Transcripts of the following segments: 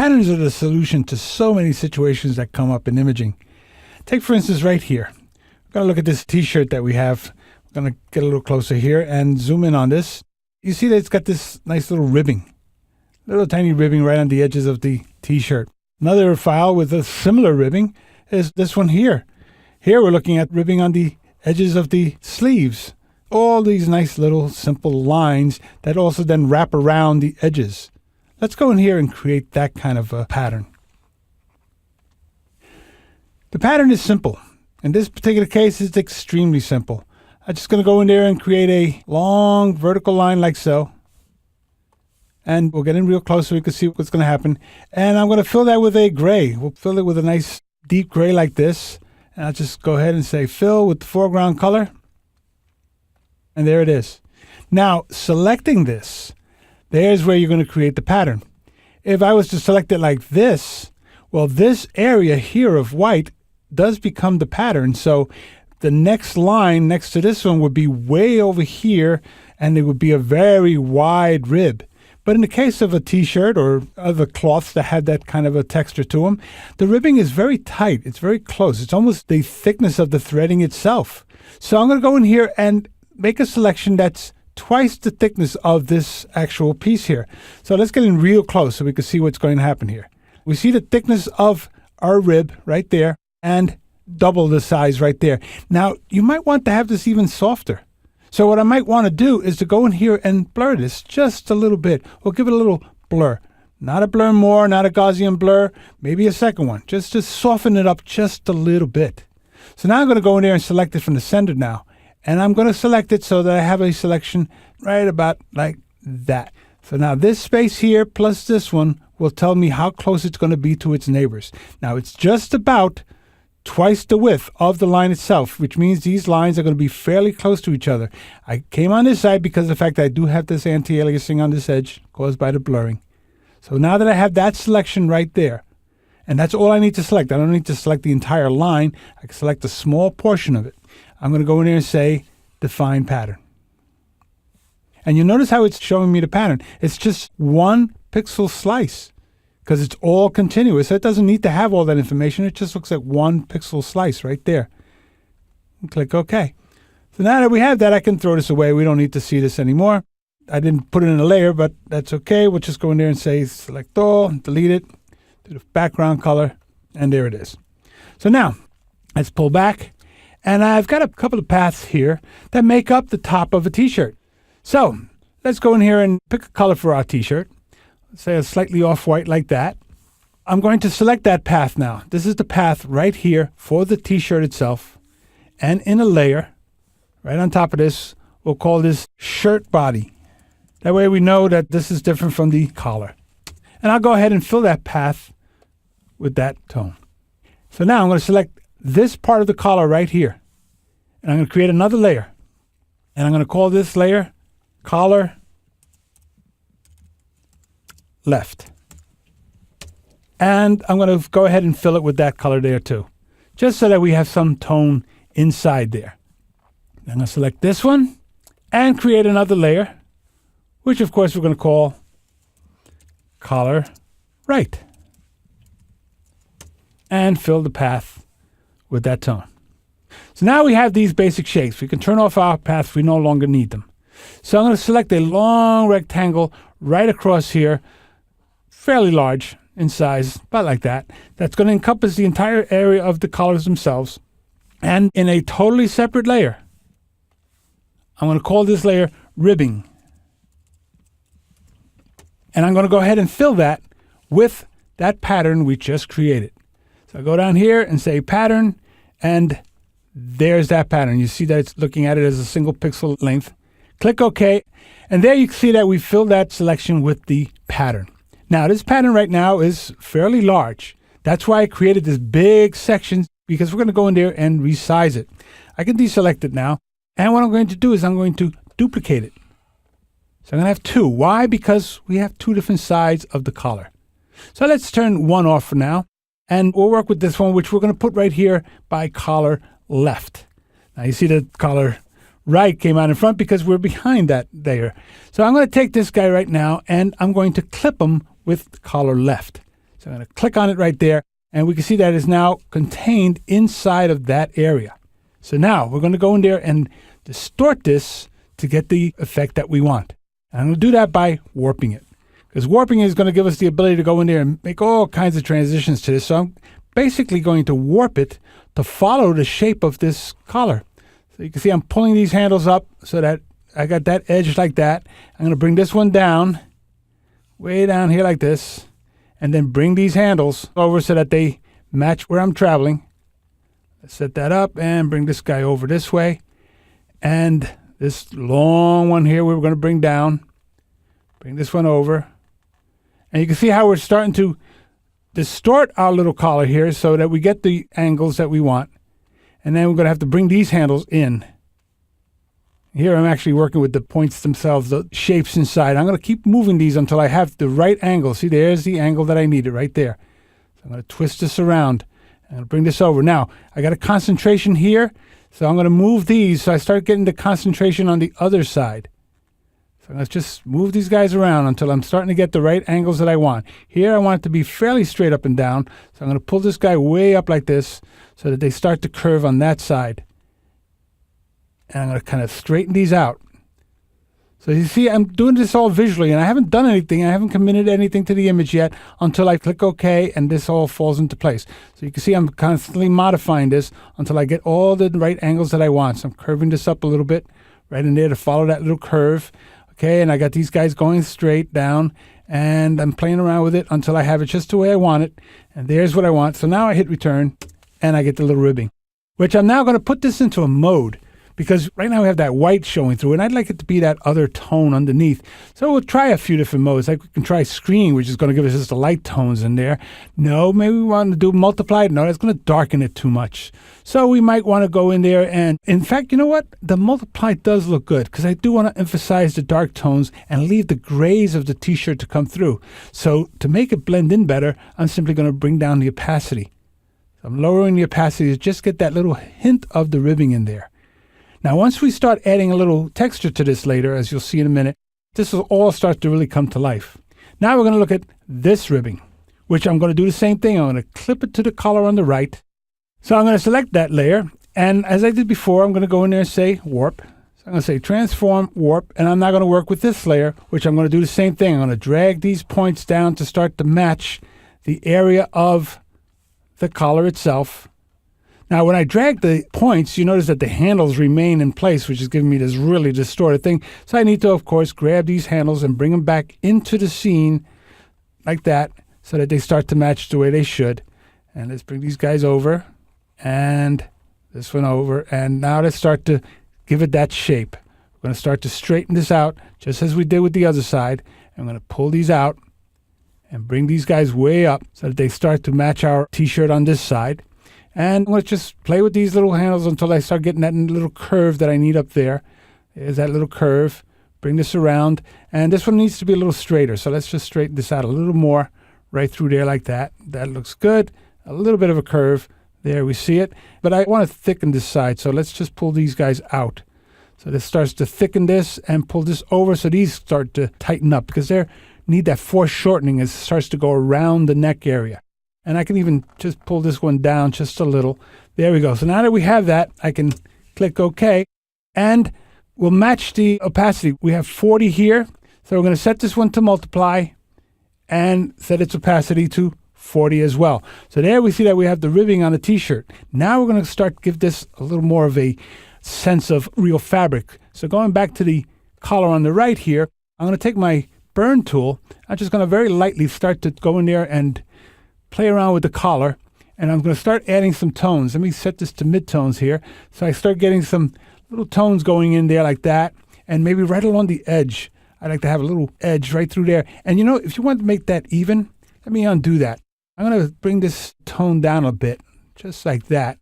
Patterns are the solution to so many situations that come up in imaging. Take, for instance, right here. We're going to look at this T-shirt that we have. We're going to get a little closer here and zoom in on this. You see that it's got this nice little ribbing. Little tiny ribbing right on the edges of the T-shirt. Another file with a similar ribbing is this one here. Here we're looking at ribbing on the edges of the sleeves. All these nice little simple lines that also then wrap around the edges. Let's go in here and create that kind of a pattern. The pattern is simple. In this particular case, it's extremely simple. I'm just going to go in there and create a long vertical line like so. And we'll get in real close so we can see what's going to happen. And I'm going to fill that with a gray. We'll fill it with a nice deep gray like this. And I'll just go ahead and say fill with the foreground color. And there it is. Now, selecting this, there's where you're going to create the pattern. If I was to select it like this, well, this area here of white does become the pattern. So the next line next to this one would be way over here, and it would be a very wide rib. But in the case of a T-shirt or other cloths that have that kind of a texture to them, the ribbing is very tight. It's very close. It's almost the thickness of the threading itself. So I'm going to go in here and make a selection that's twice the thickness of this actual piece here. So let's get in real close so we can see what's going to happen here. We see the thickness of our rib right there and double the size right there. Now, you might want to have this even softer. So what I might want to do is to go in here and blur this just a little bit. We'll give it a little blur. Not a blur more, not a Gaussian blur, maybe a second one. Just to soften it up just a little bit. So now I'm going to go in there and select it from the center now. And I'm going to select it so that I have a selection right about like that. So now this space here plus this one will tell me how close it's going to be to its neighbors. Now it's just about twice the width of the line itself, which means these lines are going to be fairly close to each other. I came on this side because of the fact that I do have this anti-aliasing on this edge caused by the blurring. So now that I have that selection right there, and that's all I need to select. I don't need to select the entire line. I can select a small portion of it. I'm going to go in there and say define pattern. And you notice how it's showing me the pattern. It's just one pixel slice because it's all continuous. So it doesn't need to have all that information. It just looks like one pixel slice right there. And click OK. So now that we have that, I can throw this away. We don't need to see this anymore. I didn't put it in a layer, but that's OK. We'll just go in there and say select all, delete it, do the background color, and there it is. So now let's pull back. And I've got a couple of paths here that make up the top of a T-shirt. So let's go in here and pick a color for our T-shirt. Let's say a slightly off-white like that. I'm going to select that path now. This is the path right here for the T-shirt itself. And in a layer, right on top of this, we'll call this shirt body. That way we know that this is different from the collar. And I'll go ahead and fill that path with that tone. So now I'm going to select this part of the collar right here. And I'm going to create another layer. And I'm going to call this layer collar left. And I'm going to go ahead and fill it with that color there too, just so that we have some tone inside there. I'm going to select this one and create another layer, which of course we're going to call collar right. And fill the path with that tone. So now we have these basic shapes. We can turn off our paths. We no longer need them. So I'm going to select a long rectangle right across here, fairly large in size, about like that. That's going to encompass the entire area of the collars themselves. And in a totally separate layer, I'm going to call this layer ribbing. And I'm going to go ahead and fill that with that pattern we just created. So I go down here and say pattern, and there's that pattern. You see that it's looking at it as a single pixel length. Click OK, and there you can see that we filled that selection with the pattern. Now this pattern right now is fairly large. That's why I created this big section, because we're going to go in there and resize it. I can deselect it now, and what I'm going to do is I'm going to duplicate it. So I'm going to have two. Why? Because we have two different sides of the collar. So let's turn one off for now. And we'll work with this one, which we're going to put right here by collar left. Now you see the collar right came out in front because we're behind that layer. So I'm going to take this guy right now and I'm going to clip him with collar left. So So I'm going to click on it right there, and we can see that it's now contained inside of that area. So now we're going to go in there and distort this to get the effect that we want. And I'm going to do that by warping it, because warping is going to give us the ability to go in there and make all kinds of transitions to this. So I'm basically going to warp it to follow the shape of this collar. So you can see I'm pulling these handles up so that I got that edge like that. I'm going to bring this one down, way down here like this, and then bring these handles over so that they match where I'm traveling. Set that up and bring this guy over this way. And this long one here we're going to bring down. Bring this one over. And you can see how we're starting to distort our little collar here so that we get the angles that we want. And then we're going to have to bring these handles in. Here I'm actually working with the points themselves, the shapes inside. I'm going to keep moving these until I have the right angle. See, there's the angle that I needed right there. So I'm going to twist this around. I'm going to bring this over. Now, I got a concentration here, so I'm going to move these so I start getting the concentration on the other side. So let's just move these guys around until I'm starting to get the right angles that I want. Here I want it to be fairly straight up and down, so I'm going to pull this guy way up like this so that they start to curve on that side. And I'm going to kind of straighten these out. So you see, I'm doing this all visually, and I haven't done anything. I haven't committed anything to the image yet until I click OK, and this all falls into place. So you can see I'm constantly modifying this until I get all the right angles that I want. So I'm curving this up a little bit right in there to follow that little curve. Okay, and I got these guys going straight down, and I'm playing around with it until I have it just the way I want it. And there's what I want. So now I hit return, and I get the little ribbing, which I'm now going to put this into a mode. Because right now we have that white showing through, and I'd like it to be that other tone underneath. So we'll try a few different modes. Like we can try screen, which is going to give us just the light tones in there. No, maybe we want to do multiplied. No, that's going to darken it too much. So we might want to go in there and, in fact, you know what? The multiplied does look good because I do want to emphasize the dark tones and leave the grays of the t-shirt to come through. So to make it blend in better, I'm simply going to bring down the opacity. So I'm lowering the opacity to just get that little hint of the ribbing in there. Now, once we start adding a little texture to this later, as you'll see in a minute, this will all start to really come to life. Now we're going to look at this ribbing, which I'm going to do the same thing. I'm going to clip it to the collar on the right. So I'm going to select that layer. And as I did before, I'm going to go in there and say warp. So I'm going to say transform, warp. And I'm now going to work with this layer, which I'm going to do the same thing. I'm going to drag these points down to start to match the area of the collar itself. Now, when I drag the points, you notice that the handles remain in place, which is giving me this really distorted thing. So I need to, of course, grab these handles and bring them back into the scene like that so that they start to match the way they should. And let's bring these guys over and this one over. And now let's start to give it that shape. We're going to start to straighten this out just as we did with the other side. I'm going to pull these out and bring these guys way up so that they start to match our t-shirt on this side. And let's just play with these little handles until I start getting that little curve that I need up there. There's that little curve. Bring this around. And this one needs to be a little straighter. So let's just straighten this out a little more right through there like that. That looks good. A little bit of a curve. There, we see it. But I want to thicken this side. So let's just pull these guys out. So this starts to thicken this and pull this over so these start to tighten up because they need that foreshortening as it starts to go around the neck area. And I can even just pull this one down just a little. There we go. So now that we have that, I can click OK. And we'll match the opacity. We have 40 here. So we're going to set this one to multiply and set its opacity to 40 as well. So there we see that we have the ribbing on the t-shirt. Now we're going to start to give this a little more of a sense of real fabric. So going back to the collar on the right here, I'm going to take my burn tool. I'm just going to very lightly start to go in there and play around with the collar, and I'm going to start adding some tones. Let me set this to mid-tones here. So I start getting some little tones going in there like that, and maybe right along the edge. I like to have a little edge right through there. And you know, if you want to make that even, let me undo that. I'm going to bring this tone down a bit, just like that,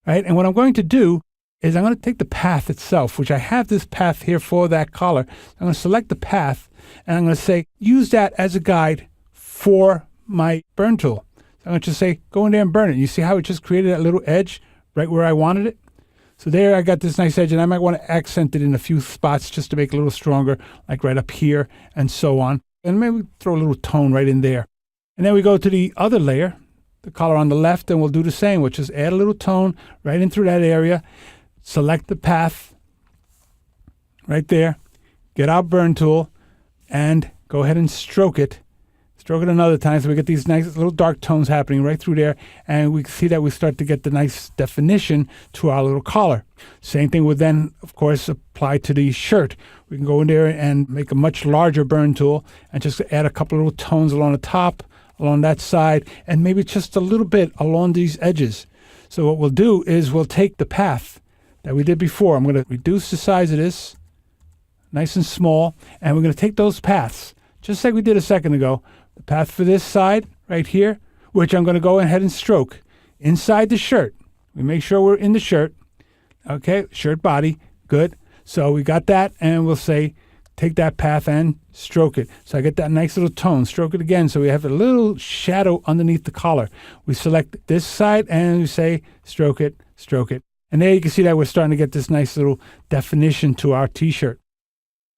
right? And what I'm going to do is I'm going to take the path itself, which I have this path here for that collar. I'm going to select the path, and I'm going to say, use that as a guide for my burn tool. So I'm going to just say, go in there and burn it. You see how it just created that little edge right where I wanted it? So there I got this nice edge, and I might want to accent it in a few spots just to make it a little stronger, like right up here and so on. And maybe throw a little tone right in there. And then we go to the other layer, the collar on the left, and we'll do the same. We'll just add a little tone right in through that area. Select the path right there. Get our burn tool and go ahead and stroke it. Stroke it another time so we get these nice little dark tones happening right through there. And we see that we start to get the nice definition to our little collar. Same thing would then, of course, apply to the shirt. We can go in there and make a much larger burn tool and just add a couple of little tones along the top, along that side, and maybe just a little bit along these edges. So what we'll do is we'll take the path that we did before. I'm going to reduce the size of this, nice and small, and we're going to take those paths, just like we did a second ago. The path for this side right here, which I'm going to go ahead and stroke inside the shirt. We make sure we're in the shirt. Okay, shirt body, good. So we got that, and we'll say, take that path and stroke it. So I get that nice little tone. Stroke it again so we have a little shadow underneath the collar. We select this side and we say, stroke it, stroke it. And there you can see that we're starting to get this nice little definition to our t-shirt.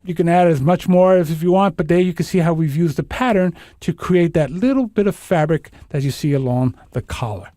You can add as much more as if you want, but there you can see how we've used the pattern to create that little bit of fabric that you see along the collar.